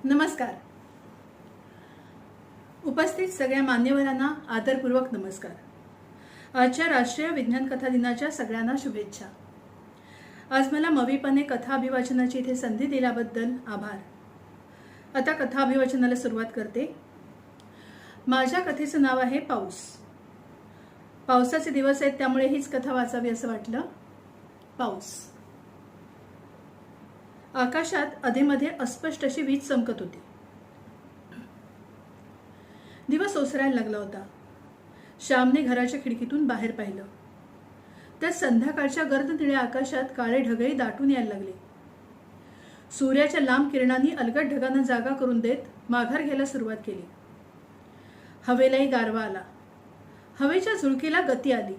नमस्कार. उपस्थित सगळ्या मान्यवरांना आदरपूर्वक नमस्कार. आजच्या राष्ट्रीय विज्ञान कथा दिनाच्या सगळ्यांना शुभेच्छा. आज मला मवीपणे कथा अभिवाचनाची इथे संधी दिल्याबद्दल आभार. आता कथा अभिवाचनाला सुरुवात करते. माझ्या कथेचं नाव आहे पाऊस. पावसाचे दिवस आहेत त्यामुळे हीच कथा वाचावी असं वाटलं. पाऊस. आकाशात अधेमध्ये अस्पष्ट अशी वीज चमकत होती. दिवस ओसरायला लागला होता. श्यामने घराच्या खिडकीतून बाहेर पाहिलं. त्या संध्याकाळच्या गर्द निळ्या आकाशात काळे ढगही दाटून यायला लागले. सूर्याच्या लांब किरणांनी अलगद ढगांना जागा करून देत माघार घ्यायला सुरुवात केली. हवेलाही गारवा आला. हवेच्या झुळकीला गती आली.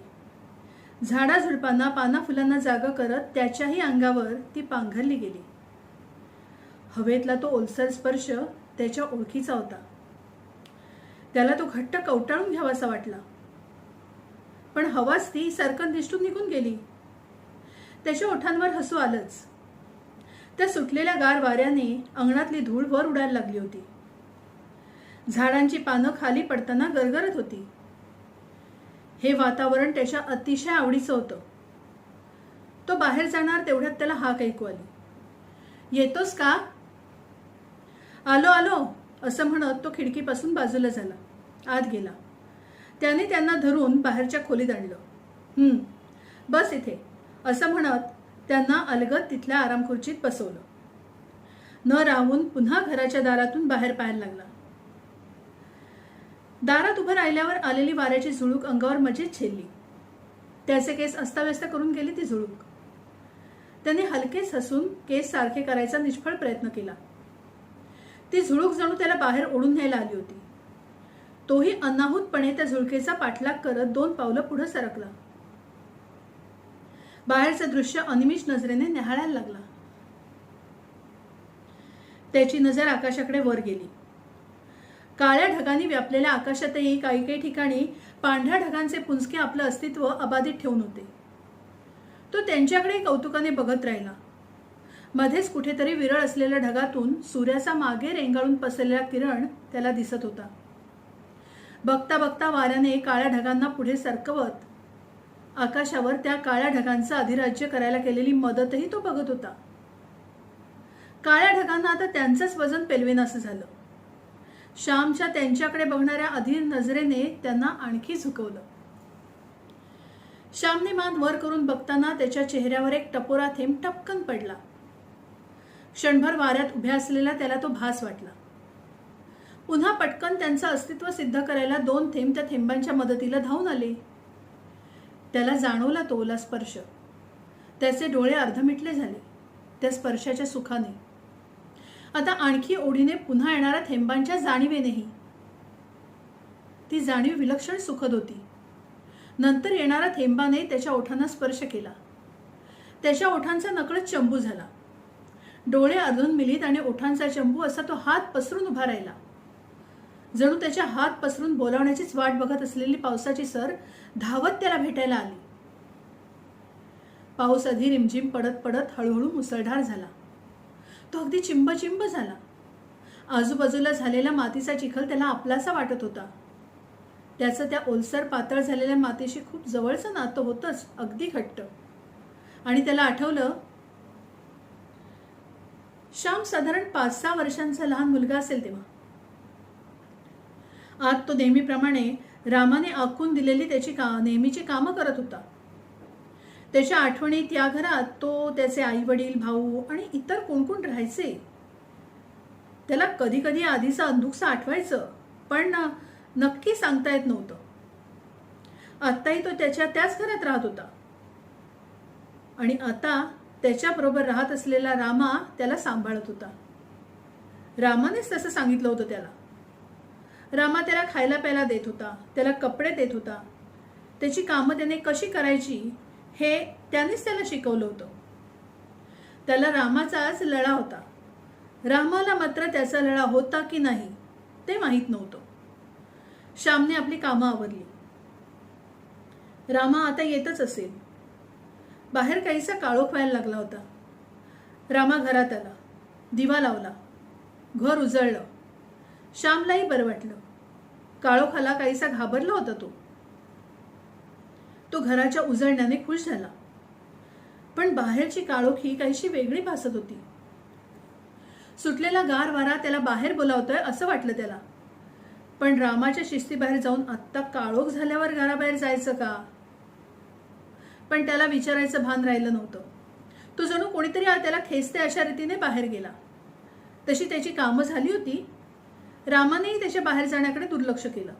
झाडाझुडपांना पाना फुलांना जागा करत त्याच्याही अंगावर ती पांघरली गेली. हवेतला तो ओलसर स्पर्श त्याच्या ओळखीचा होता. त्याला तो घट्ट कवटाळून घ्यावासा वाटला, पण हवाच ती सरकन दिसून निघून गेली. त्याच्या ओठांवर हसू आलंच. त्या सुटलेल्या गार वाऱ्याने अंगणातली धूळ वर उडायला लागली होती. झाडांची पानं खाली पडताना गरगरत होती. हे वातावरण त्याच्या अतिशय आवडीचं होतं. तो बाहेर जाणार तेवढ्यात त्याला हाक ऐकू आली. येतोस का? आलो आलो असं म्हणत तो खिडकीपासून बाजूला झाला. आत गेला. त्याने त्यांना धरून बाहेरच्या खोलीत आणलं. बस इथे असं म्हणत त्यांना अलगद तिथल्या आरामखुर्चीत बसवलं. न राहून पुन्हा घराच्या दारातून बाहेर पाहायला लागला. दारात उभं राहिल्यावर आलेली वाऱ्याची झुळूक अंगावर मजेत झेलली. त्याचे केस अस्ताव्यस्त करून गेली ती झुळूक. त्याने हलकेच हसून केस सारखे करायचा निष्फळ प्रयत्न केला. ती झुळूक जणू त्याला बाहेर ओढून न्यायला आली होती. तोही अनाहूतपणे त्या झुळकेचा पाठलाग करत 2 पावलं पुढे सरकला. बाहेरचं दृश्य अनिमिष नजरेने न्याहाळायला लागला. त्याची नजर आकाशाकडे वर गेली. काळ्या ढगांनी व्यापलेल्या आकाशातही काही काही ठिकाणी पांढऱ्या ढगांचे पुंजके आपलं अस्तित्व अबाधित ठेवून होते. तो त्यांच्याकडे कौतुकाने बघत राहिला. मध्येच कुठेतरी विरळ असलेल्या ढगातून सूर्याचा मागे रेंगाळून पसरलेला किरण त्याला दिसत होता. बघता बघता वाऱ्याने काळ्या ढगांना पुढे सरकवत आकाशावर त्या काळ्या ढगांचं अधिराज्य करायला केलेली मदतही तो बघत होता. काळ्या ढगांना आता त्यांचंच वजन पेलवेन असं झालं. श्यामच्या त्यांच्याकडे बघणाऱ्या अधीर नजरेने त्यांना आणखी झुकवलं. श्यामने मान वर करून बघताना त्याच्या चेहऱ्यावर एक टपोरा थेंब टपकन पडला. क्षणभर वाऱ्यात उभ्या असलेला त्याला तो भास वाटला. पुन्हा पटकन त्यांचं अस्तित्व सिद्ध करायला 2 थेंब त्या थेंबांच्या मदतीला धावून आले. त्याला जाणवला तो ओला स्पर्श. त्याचे डोळे अर्धमिटले झाले त्या स्पर्शाच्या सुखाने. आता आणखी ओढीने पुन्हा येणाऱ्या थेंबांच्या जाणीवेनेही. ती जाणीव विलक्षण सुखद होती. नंतर येणाऱ्या थेंबाने त्याच्या ओठांना स्पर्श केला. त्याच्या ओठांचा नकळत चंबू झाला. डोळे अर्धून मिलीत आणि ओठांचा चंबू असा तो हात पसरून उभा राहिला. जणू त्याच्या हात पसरून बोलावण्याचीच वाट बघत असलेली पावसाची सर धावत त्याला भेटायला आली. पाऊस आधी रिमझिम पडत पडत हळूहळू मुसळधार झाला. तो अगदी चिंब चिंब झाला. आजूबाजूला झालेला मातीचा चिखल त्याला आपलासा वाटत होता. त्याचं त्या ओलसर पातळ झालेल्या मातीशी खूप जवळचं नातं होतंच, अगदी घट्ट. आणि त्याला आठवलं, श्याम साधारण 5-6 वर्षांचा लहान मुलगा असेल तेव्हा. आज तो नेहमीप्रमाणे रामाने आखून दिलेली त्याची नेहमीची कामं करत होता. त्याच्या आठवणीत या घरात तो, त्याचे आई वडील, भाऊ आणि इतर कोण कोण राहायचे. त्याला कधी कधी आधीचं अंधुकसं आठवायचं, पण नक्की सांगता येत नव्हतं. आत्ताही तो त्याच घरात राहत होता. आणि आता त्याच्याबरोबर राहत असलेला रामा त्याला सांभाळत होता. रामानेच तसं सांगितलं होतं त्याला. रामा त्याला खायला प्यायला देत होता, त्याला कपडे देत होता. त्याची कामं त्याने कशी करायची हे त्यानेच त्याला शिकवलं होतं. त्याला रामाचाच लळा होता. रामाला मात्र त्याचा लळा होता की नाही ते माहीत नव्हतं. श्यामने आपली कामं आवरली. रामा आता येतच असेल. बाहेर काहीसा काळोख व्हायला लागला होता. रामा घरात आला. दिवा लावला. घर उजळलं. श्यामलाही बरं वाटलं. काळोखाला काहीसा घाबरला होता तो घराच्या उजळण्याने खुश झाला. पण बाहेरची काळोखी काहीशी वेगळी भासत होती. सुटलेला गार वारा त्याला बाहेर बोलावतोय असं वाटलं त्याला. पण रामाच्या शिस्तीबाहेर जाऊन आत्ता काळोख झाल्यावर घराबाहेर जायचं का? पण त्याला विचारायचं भान राहिलं नव्हतं. तो जणू कोणीतरी त्याला खेचते अशा रीतीने बाहेर गेला. तशी त्याची कामं झाली होती. रामानेही त्याच्या बाहेर जाण्याकडे दुर्लक्ष केलं.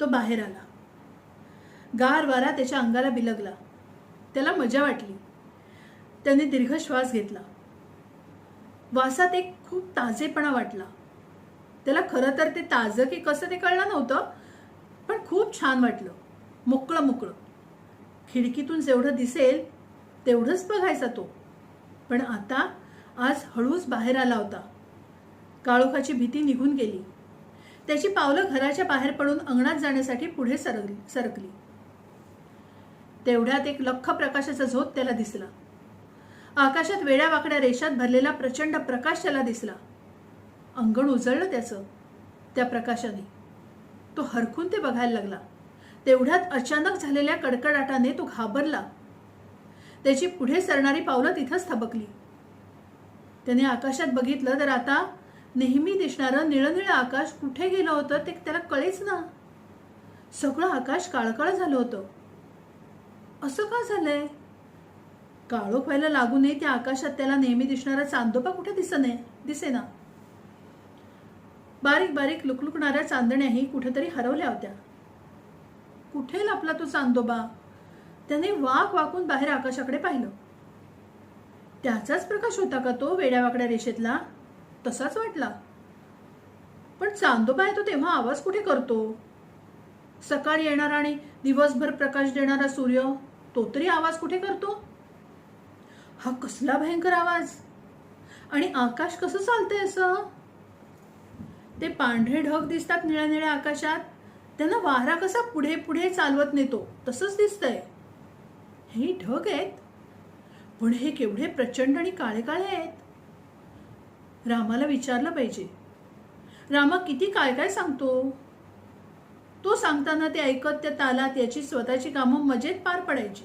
तो बाहेर आला. गार वारा त्याच्या अंगाला बिलगला. त्याला मजा वाटली. त्याने दीर्घ श्वास घेतला. वासात एक खूप ताजेपणा वाटला. त्याला खरं तर ते ताजं की कसं ते कळलं नव्हतं, पण खूप छान वाटलं. मोकळं मोकळं. खिडकीतून जेवढं दिसेल तेवढंच बघायचा तो. पण आता आज हळूच बाहेर आला होता. काळोखाची भीती निघून गेली. त्याची पावलं घराच्या बाहेर पडून अंगणात जाण्यासाठी पुढे सरकली. तेवढ्यात एक लख्ख प्रकाशाचा झोत त्याला दिसला. आकाशात वेड्या वाकड्या रेषात भरलेला प्रचंड प्रकाश त्याला दिसला. अंगण उजळलं त्याचं त्या प्रकाशाने. तो हरखून ते बघायला लागला. तेवढ्यात अचानक झालेल्या कडकडाटाने तो घाबरला. त्याची पुढे सरणारी पावलं तिथंच थबकली. त्याने आकाशात बघितलं तर आता नेहमी दिसणारं निळनिळं आकाश कुठे गेलं होतं ते त्याला कळेच ना. सगळं आकाश काळकाळ झालं होतं. असं का झालंय? काळोख व्हायला लागू नये त्या आकाशात त्याला नेहमी दिसणारा चांदोबा कुठे दिसेना. बारीक बारीक लुकलुकणाऱ्या चांदण्याही कुठेतरी हरवल्या होत्या. कुठे लपला तो चांदोबा? त्याने वाक वाकून बाहेर आकाशाकडे पाहिलं. त्याचाच प्रकाश होता का तो वेड्यावाकड्या रेषेतला? तसाच वाटला. पण चांदोबा आहे तो तेव्हा आवाज कुठे करतो? सकाळी येणारा आणि दिवसभर प्रकाश देणारा सूर्य तो तरी आवाज कुठे करतो? हा कसला भयंकर आवाज! आणि आकाश कसं चालतंय असं? ते पांढरे ढग दिसतात निळ्या निळ्या आकाशात. त्यांना वारा कसा पुढे पुढे चालवत नेतो तसंच दिसतंय. हे ढग आहेत, पण हे केवढे प्रचंड आणि काळे काळे आहेत. रामाला विचारलं पाहिजे. रामा किती काय काय सांगतो. तो सांगताना ते ऐकत त्या तालात याची स्वतःची कामं मजेत पार पडायची.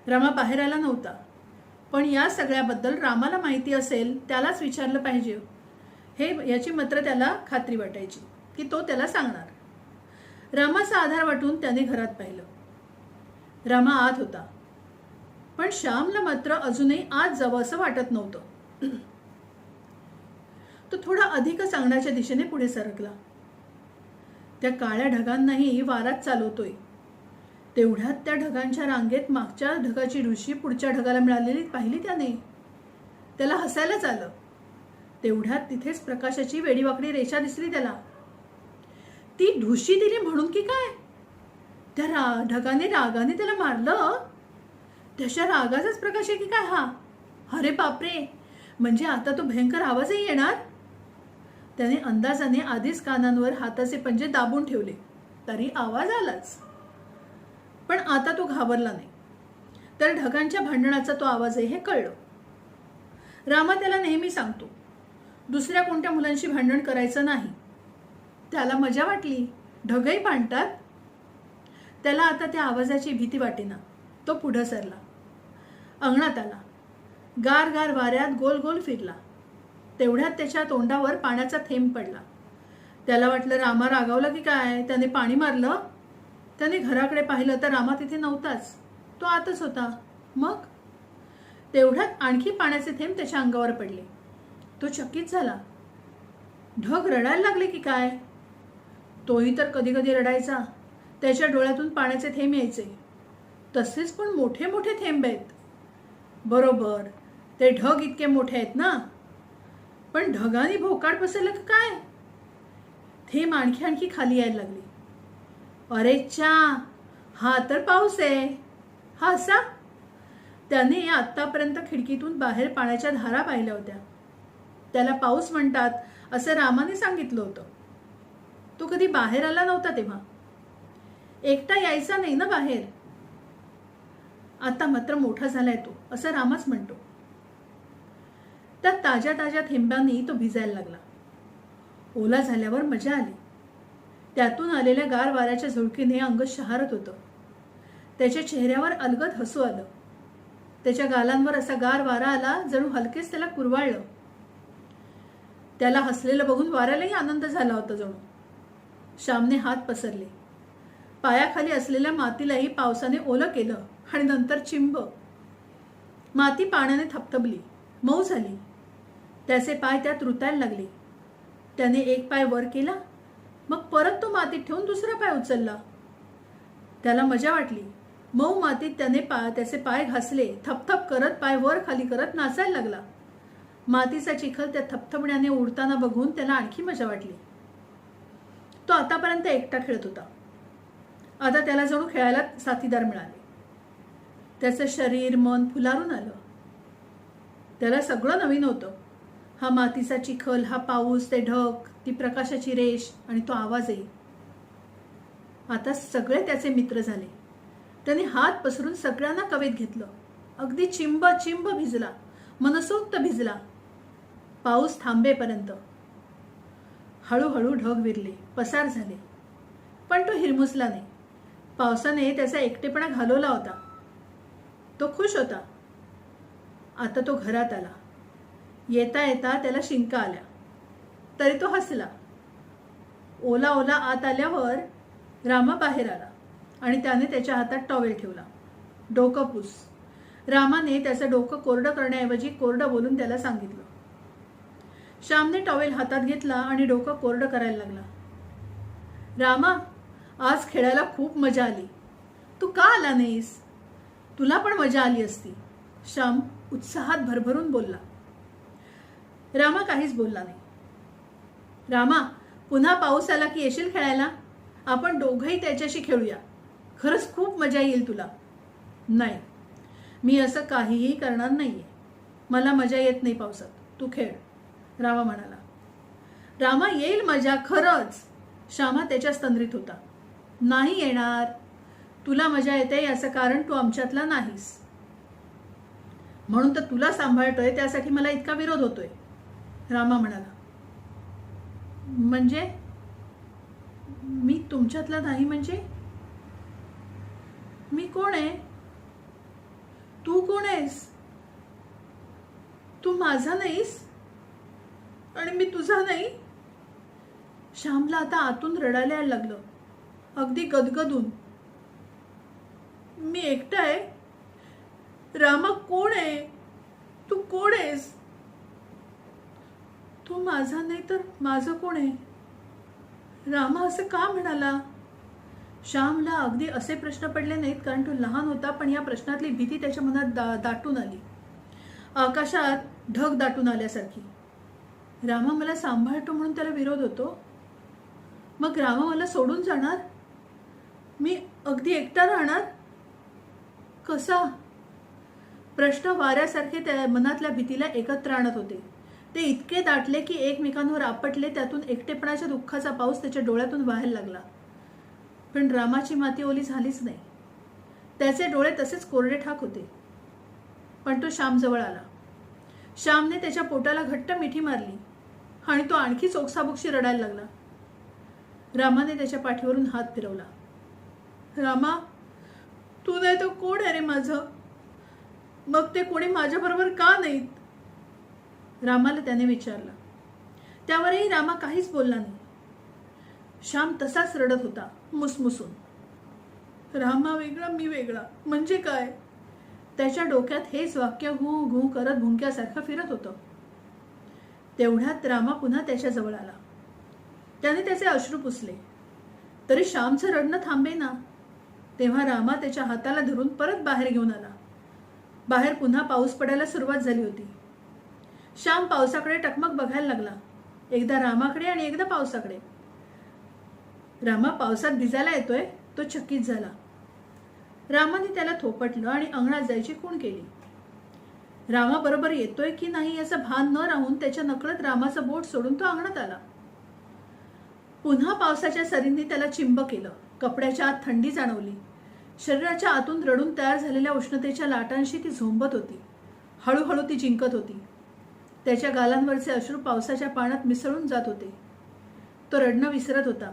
रामा बाहेर आला नव्हता, पण या सगळ्याबद्दल रामाला माहिती असेल त्यालाच विचारलं पाहिजे हे याची मात्र त्याला खात्री वाटायची की तो त्याला सांगणार. रामाचा आधार वाटून त्याने घरात पाहिलं. रामा आत होता, पण श्यामला मात्र अजूनही आत जावं असं वाटत नव्हतं. तो थोडा अधिकच अंगणाच्या दिशेने पुढे सरकला. त्या काळ्या ढगांनाही वारात चालवतोय. तेवढ्यात त्या ढगांच्या रांगेत मागच्या ढगाची ढुशी पुढच्या ढगाला मिळालेली पाहिली त्याने. त्याला हसायलाच आलं. तेवढ्यात तिथेच प्रकाशाची वेडीवाकडी रेषा दिसली त्याला. ती ढुशी दिली म्हणून की काय? त्या ढगाने रागाने त्याला मारलं. त्याच्या रागाचाच प्रकाश आहे की काय हा? अरे बापरे, म्हणजे आता तो भयंकर आवाजही येणार. त्याने अंदाजाने आधीच कानांवर हाताचे पंजे दाबून ठेवले, तरी आवाज आलाच. पण आता तो घाबरला नाही. तर ढगांच्या भांडणाचा तो आवाज आहे हे कळलं. रामा त्याला नेहमी सांगतो, दुसऱ्या कोणत्या मुलांशी भांडण करायचं नाही. त्याला मजा वाटली. ढगही भांडतात. त्याला आता त्या आवाजाची भीती वाटेना. तो पुढं सरला. अंगणात आला. गार गार वाऱ्यात गोल गोल फिरला. तेवढ्यात त्याच्या तोंडावर पाण्याचा थेंब पडला. त्याला वाटलं रामा रागावला की काय, त्याने पाणी मारलं. त्याने घराकडे पाहिलं तर रामा तिथे नव्हताच. तो आतच होता. मग तेवढ्यात आणखी पाण्याचे थेंब त्याच्या अंगावर पडले. तो चकित झाला. ढग रडायला लागले की काय? तोही तर कधी कधी रडायचा. त्याच्या डोळ्यातून पाण्याचे थेंब यायचे. तसेच पण मोठे मोठे थेंब आहेत. बरोबर, ते ढग इतके मोठे आहेत ना. पण ढगांनी भोकाड पसरलं की काय? थेंब आणखी आणखी खाली यायला लागली. अरे चा, हा तर पाऊस आहे. हा असा? त्याने आतापर्यंत खिडकीतून बाहेर पाण्याच्या धारा पाहिल्या होत्या. त्याला पाऊस म्हणतात असं रामाने सांगितलं होतं. तो कधी बाहेर आला नव्हता तेव्हा. एकटा यायचा नाही ना बाहेर. आता मात्र मोठा झालाय तो असं रामच म्हणतो. त्या ताज्या ताज्या थेंबांनी तो भिजायला लागला. ओला झाल्यावर मजा आली. त्यातून आलेल्या गार वाऱ्याच्या झुळकीने अंग शहारत होतं. त्याच्या चेहऱ्यावर अलगद हसू आलं. त्याच्या गालांवर असा गार वारा आला जणू हलकेच त्याला कुरवाळलं. त्याला हसलेलं बघून वाऱ्यालाही आनंद झाला होता जणू. श्यामने हात पसरले. पायाखाली असलेल्या मातीलाही पावसाने ओलं केलं आणि नंतर चिंब. माती पाण्याने थपथपली, मऊ झाली. त्याचे पाय त्यात रुतायला लागले. त्याने एक पाय वर केला, मग परत तो मातीत ठेवून दुसरा पाय उचलला. त्याला मजा वाटली. मऊ मातीत त्याने त्याचे पाय घासले. थपथप करत पाय वर खाली करत नाचायला लागला. मातीचा चिखल त्या थपथपण्याने उडताना बघून त्याला आणखी मजा वाटली. तो आतापर्यंत एकटा खेळत होता. आता त्याला जणू खेळायला साथीदार मिळाले. त्याचं शरीर मन फुलारून आलं. त्याला सगळं नवीन होतं. हा मातीचा चिखल, हा पाऊस, ते ढग, ती प्रकाशाची रेष आणि तो आवाजही. आता सगळे त्याचे मित्र झाले. त्याने हात पसरून सगळ्यांना कवेत घेतलं. अगदी चिंब चिंब भिजला, मनसोक्त भिजला, पाऊस थांबेपर्यंत. हळूहळू ढग विरले, पसार झाले, पण तो हिरमुसला नाही. पावसाने त्याचा एकटेपणा घालवला होता. तो खुश होता. आता तो घरात आला. येता येता त्याला शिंका आल्या, तरी तो हसला. ओला ओला आत आल्यावर रामा बाहेर आला आणि त्याने त्याच्या हातात टॉवेल ठेवला. डोकं पुस. रामाने त्याचं डोकं कोरडं करण्याऐवजी कोरडं बोलून त्याला सांगितलं. श्यामने टॉवेल हातात घेतला आणि डोकं कोरडं करायला लागला. रामा, आज खेळायला खूप मजा आली. तू का आला नाहीस? तुला पण मजा आली असती. श्याम उत्साहात भरभरून बोलला. रामा काहीच बोलला नाही. रामा, पुन्हा पाऊस आला की येशील खेळायला? आपण दोघंही त्याच्याशी खेळूया. खरंच खूप मजा येईल तुला. नाही, मी असं काहीही करणार नाहीये. मला मजा येत नाही पावसात. तू खेळ, रामा म्हणाला. रामा, येईल मजा खरंच. श्यामा त्याच्या स्तंद्रीत होता. नाही येणार. तुला मजा येते याचं कारण तू आमच्यातला नाहीस. म्हणून तर तुला सांभाळतोय, त्यासाठी मला इतका विरोध होतोय, रामा म्हणाला. म्हणजे मी तुमच्यातला नाही म्हणजे? मी कोण आहे? तू कोण आहेस? तू माझा नाहीस आणि मी तुझा नाही. श्यामला आता आतून रडायला यायला लागलं, अगदी गदगदून. मी एकटा आहे. रामा कोण आहे? तू कोण आहेस? तू माझा नाही तर माझं कोण आहे? रामा असं का म्हणाला? श्यामला अगदी असे प्रश्न पडले नाहीत, कारण तो लहान होता, पण या प्रश्नातली भीती त्याच्या मनात दाटून आली, आकाशात ढग दाटून आल्यासारखी. रामा मला सांभाळतो म्हणून त्याला विरोध होतो. मग रामा मला सोडून जाणार? मी अगदी एकटा राहणार? कसा? प्रश्न वाऱ्यासारखे त्या मनातल्या भीतीला एकत्र आणत होते. ते इतके दाटले की एकमेकांवर आपटले. त्यातून एकटेपणाच्या दुःखाचा पाऊस त्याच्या डोळ्यातून वाहायला लागला. पण रामाची माती ओली झालीच नाही. त्याचे डोळे तसेच कोरडे ठाक होते. पण तो श्यामजवळ आला. श्यामने त्याच्या पोटाला घट्ट मिठी मारली आणि तो आणखी चोक्साबोक्शी रडायला लागला. रामाने त्याच्या पाठीवरून हात फिरवला. रामा, तू नाही तर कोण आहे रे माझं? मग ते कोणी माझ्याबरोबर का नाहीत? रामाला त्याने विचारलं. त्यावरही रामा काहीच बोलला नाही. श्याम तसाच रडत होता, मुसमुसून. रामा वेगळा, मी वेगळा म्हणजे काय? त्याच्या डोक्यात हेच वाक्य घू घू करत भुंक्यासारखं फिरत होतं. तेवढ्यात रामा पुन्हा त्याच्या जवळ आला. त्याने त्याचे अश्रू पुसले, तरी श्यामचं रडणं थांबेना. तेव्हा रामा त्याच्या हाताला धरून परत बाहेर घेऊन आला. बाहेर पुन्हा पाऊस पडायला सुरुवात झाली होती. श्याम पावसाकडे टकमक बघायला लागला, एकदा रामाकडे आणि एकदा पावसाकडे. रामा पावसात भिजायला येतोय, तो चकित झाला. रामाने त्याला थोपटलं आणि अंगणात जायची खूण केली. रामा बरोबर येतोय की नाही याचं भान न राहून त्याच्या नकळत रामाचं बोट सोडून तो अंगणात आला. पुन्हा पावसाच्या सरींनी त्याला चिंब केलं. कपड्याच्या आत थंडी जाणवली. शरीराच्या आतून रडून तयार झालेल्या उष्णतेच्या लाटांशी ती झोंबत होती. हळूहळू ती जिंकत होती. त्याच्या गालांवरचे अश्रू पावसाच्या पाण्यात मिसळून जात होते. तो रडणं विसरत होता.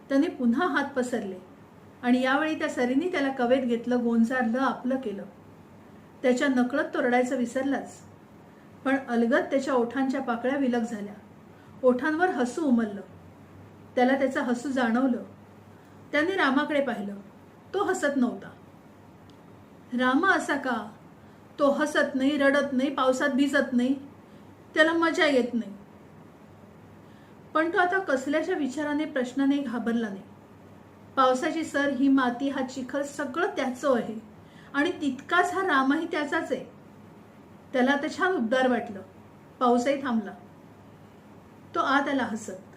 त्याने पुन्हा हात पसरले आणि यावेळी त्या सरीने त्याला कवेत घेतलं, गोंजारलं, आपलं केलं. त्याच्या नकळत तो रडायचं विसरलाच. पण अलगद त्याच्या ओठांच्या पाकळ्या विलग झाल्या. ओठांवर हसू उमललं. त्याला त्याचं हसू जाणवलं. त्याने रामाकडे पाहिलं. तो हसत नव्हता. रामा असा का? तो हसत नाही, रडत नाही, पावसात भिजत नाही, त्याला मजा येत नाही. पण तो आता कसल्याच्या विचाराने, प्रश्नाने घाबरला नाही. पावसाची सर, ही माती, हा चिखल सगळं त्याचं आहे आणि तितकाच हा रामाही त्याचाच आहे. त्याला आता छान उबदार वाटलं. पाऊसही थांबला. तो आत आला हसत.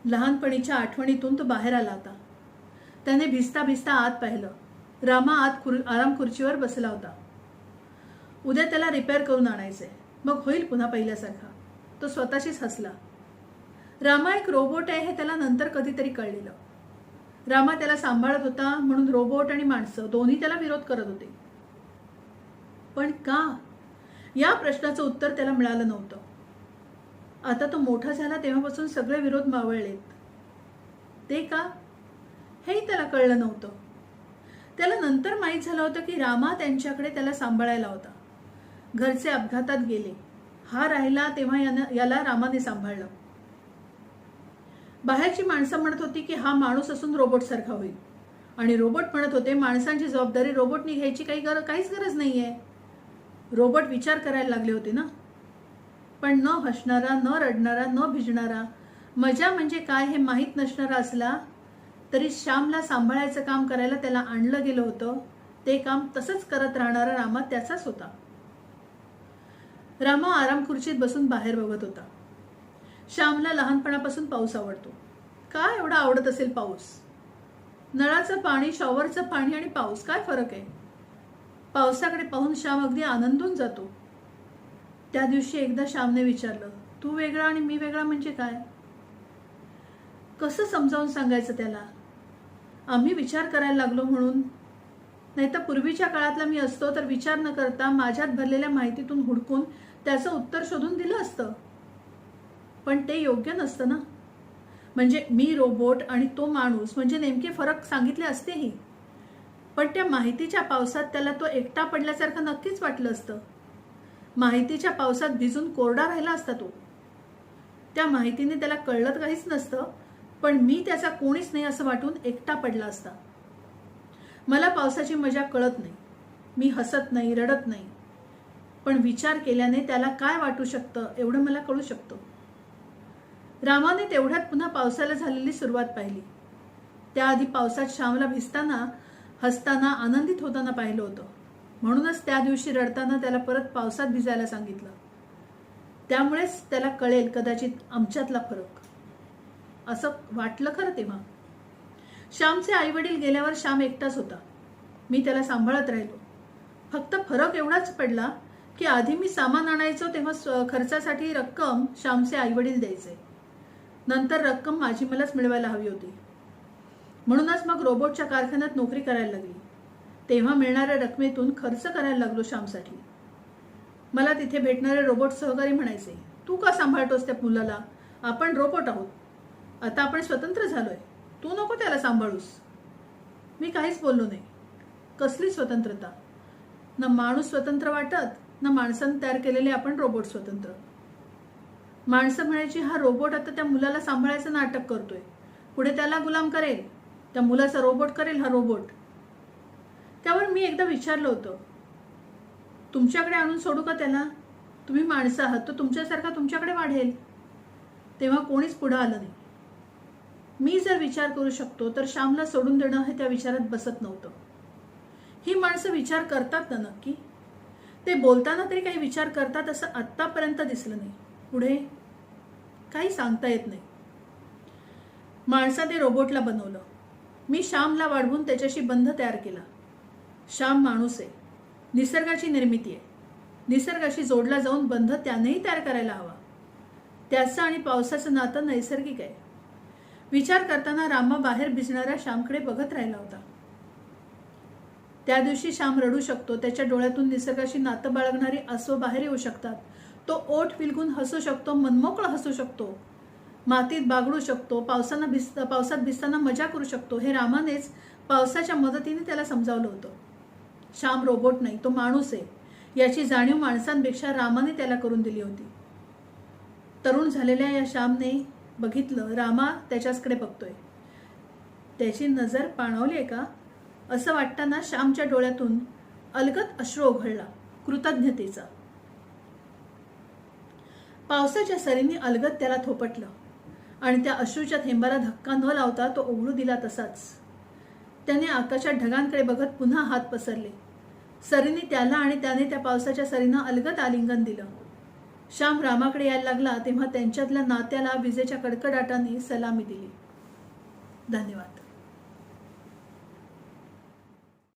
लहानपणीच्या आठवणीतून तो बाहेर आला होता. त्याने भिजता भिजता आत पाहिलं. रामा आत आराम खुर्चीवर बसला होता. उद्या त्याला रिपेअर करून आणायचंय, मग होईल पुन्हा पहिल्यासारखा. तो स्वतःशीच हसला. रामा एक रोबोट आहे हे त्याला नंतर कधीतरी कळलेलं. रामा त्याला सांभाळत होता म्हणून रोबोट आणि माणसं दोन्ही त्याला विरोध करत होते. पण का? या प्रश्नाचं उत्तर त्याला मिळालं नव्हतं. आता तो मोठा झाला तेव्हापासून सगळे विरोध मावळलेत. ते का? हेही त्याला कळलं नव्हतं. त्याला नंतर माहीत झालं होतं की रामा त्यांच्याकडे त्याला सांभाळायला होता. घरचे अपघातात गेले. हा राहिला तेव्हा याला रामाने सांभाळलं. बाहेरची माणसं म्हणत होती की हा माणूस असून रोबोट सारखा होईल आणि रोबोट म्हणत होते माणसांची जबाबदारी रोबोटनी घ्यायची काहीच गरज नाहीये. रोबोट विचार करायला लागले होते ना. पण न हसणारा, न रडणारा, न भिजणारा, मजा म्हणजे काय हे माहीत नसणारा असला तरी श्यामला सांभाळायचं काम करायला त्याला आणलं गेलं होतं. ते काम तसंच करत राहणारा रामा त्याचाच होता. रामा आराम खुर्चीत बसून बाहेर बघत होता. श्यामला लहानपणापासून पाऊस आवडतो. काय एवढा आवडत असेल पाऊस? नळाचं पाणी, शॉवरचं पाणी आणि पाऊस, काय फरक आहे? पावसाकडे पाहून श्याम अगदी आनंदून जातो. त्या दिवशी एकदा श्यामने विचारलं, तू वेगळा आणि मी वेगळा म्हणजे काय? कसं समजावून सांगायचं त्याला? आम्ही विचार करायला लागलो म्हणून? नाही तर पूर्वीच्या काळातला मी असतो तर विचार न करता माझ्यात भरलेल्या माहितीतून हुडकून त्याचं उत्तर शोधून दिलं असतं. पण ते योग्य नसतं ना. म्हणजे मी रोबोट आणि तो माणूस म्हणजे नेमके फरक सांगितले असतेही. पण त्या माहितीच्या पावसात त्याला तो एकटा पडल्यासारखं नक्कीच वाटलं असतं. माहितीच्या पावसात भिजून कोरडा राहिला असता तो. त्या माहितीने त्याला कळलं काहीच नसतं, पण मी त्याचा कोणीच नाही असं वाटून एकटा पडला असता. मला पावसाची मजा कळत नाही. मी हसत नाही, रडत नाही. पण विचार केल्याने त्याला काय वाटू शकतं एवढं मला कळू शकतं. रामाने तेवढ्यात पुन्हा पावसाला झालेली सुरुवात पाहिली. त्याआधी पावसात श्यामला भिजताना, हसताना, आनंदित होताना पाहिलं होतं. म्हणूनच त्या दिवशी रडताना त्याला परत पावसात भिजायला सांगितलं. त्यामुळेच त्याला कळेल कदाचित आमच्यातला फरक. असं वाटलं खरं तेव्हा. श्यामचे आई वडील गेल्यावर श्याम एकटाच होता. मी त्याला सांभाळत राहिलो. फक्त फरक एवढाच पडला की आधी मी सामान आणायचो तेव्हा खर्चासाठी रक्कम श्यामचे आई वडील द्यायचे. नंतर रक्कम माझी मलाच मिळवायला हवी होती. म्हणूनच मग रोबोटच्या कारखान्यात नोकरी करायला लागली. तेव्हा मिळणाऱ्या रकमेतून खर्च करायला लागलो श्यामसाठी. मला तिथे भेटणारे रोबोट सहकारी म्हणायचे, तू का सांभाळतोस त्या मुलाला? आपण रोबोट आहोत. आता आपण स्वतंत्र झालोय. तू नको त्याला सांभाळूस. मी काहीच बोललो नाही. कसली स्वतंत्रता? ना माणूस स्वतंत्र वाटत, ना माणसानं तयार केलेले आपण रोबोट स्वतंत्र. माणसं म्हणायची हा रोबोट आता त्या मुलाला सांभाळायचं नाटक करतोय. पुढे त्याला गुलाम करेल. त्या मुलाचा रोबोट करेल हा रोबोट. त्यावर मी एकदा विचारलं होतं, तुमच्याकडे आणून सोडू का त्याला? तुम्ही माणसं आहात, तो तुमच्यासारखा तुमच्याकडे वाढेल. तेव्हा कोणीच पुढं आलं नाही. मी जर विचार करू शकतो तर श्यामला सोडून देणं हे त्या विचारात बसत नव्हतं. ही माणसं विचार करतात ना नक्की? ते बोलताना तरी काही विचार करतात असं आत्तापर्यंत दिसलं नाही. पुढे काही सांगता येत नाही. माणसाने रोबोटला बनवलं. मी श्यामला वाढवून त्याच्याशी बंध तयार केला. श्याम माणूस आहे, निसर्गाची निर्मिती आहे. निसर्गाशी जोडला जाऊन बंध त्यानेही तयार करायला हवा. त्याचं आणि पावसाचं नातं नैसर्गिक आहे. विचार करताना रामा बाहेर भिजणाऱ्या श्यामकडे बघत राहिला होता. त्या दिवशी श्याम रडू शकतो, त्याच्या डोळ्यातून निसर्गाशी नातं बाळगणारी आसव बाहेर येऊ शकतात. तो ओठ विलगून हसू शकतो, मनमोकळं हसू शकतो, मातीत बागडू शकतो, पावसात भिजताना मजा करू शकतो. हे रामानेच पावसाच्या मदतीने त्याला समजावलं होतं. श्याम रोबोट नाही, तो माणूस आहे याची जाणीव माणसांपेक्षा रामाने त्याला करून दिली होती. तरुण झालेल्या या श्यामने बघितलं, रामा त्याच्याचकडे बघतोय. त्याची नजर पाणावली का असं वाटताना श्यामच्या डोळ्यातून अलगद अश्रू ओघळला, कृतज्ञतेचा. पावसाच्या सरींनी अलगद त्याला थोपटलं आणि त्या अश्रूच्या थेंबाला धक्का न लावता तो ओघळू दिला तसाच. त्याने आकाशात ढगांकडे बघत पुन्हा हात पसरले. सरींनी त्याला आणि त्याने त्या पावसाच्या सरींना अलगद आलिंगन दिलं. श्याम रामाकडे यायला लागला तेव्हा त्यांच्यातल्या नात्याला विजेच्या कडकडाटाने सलामी दिली. धन्यवाद.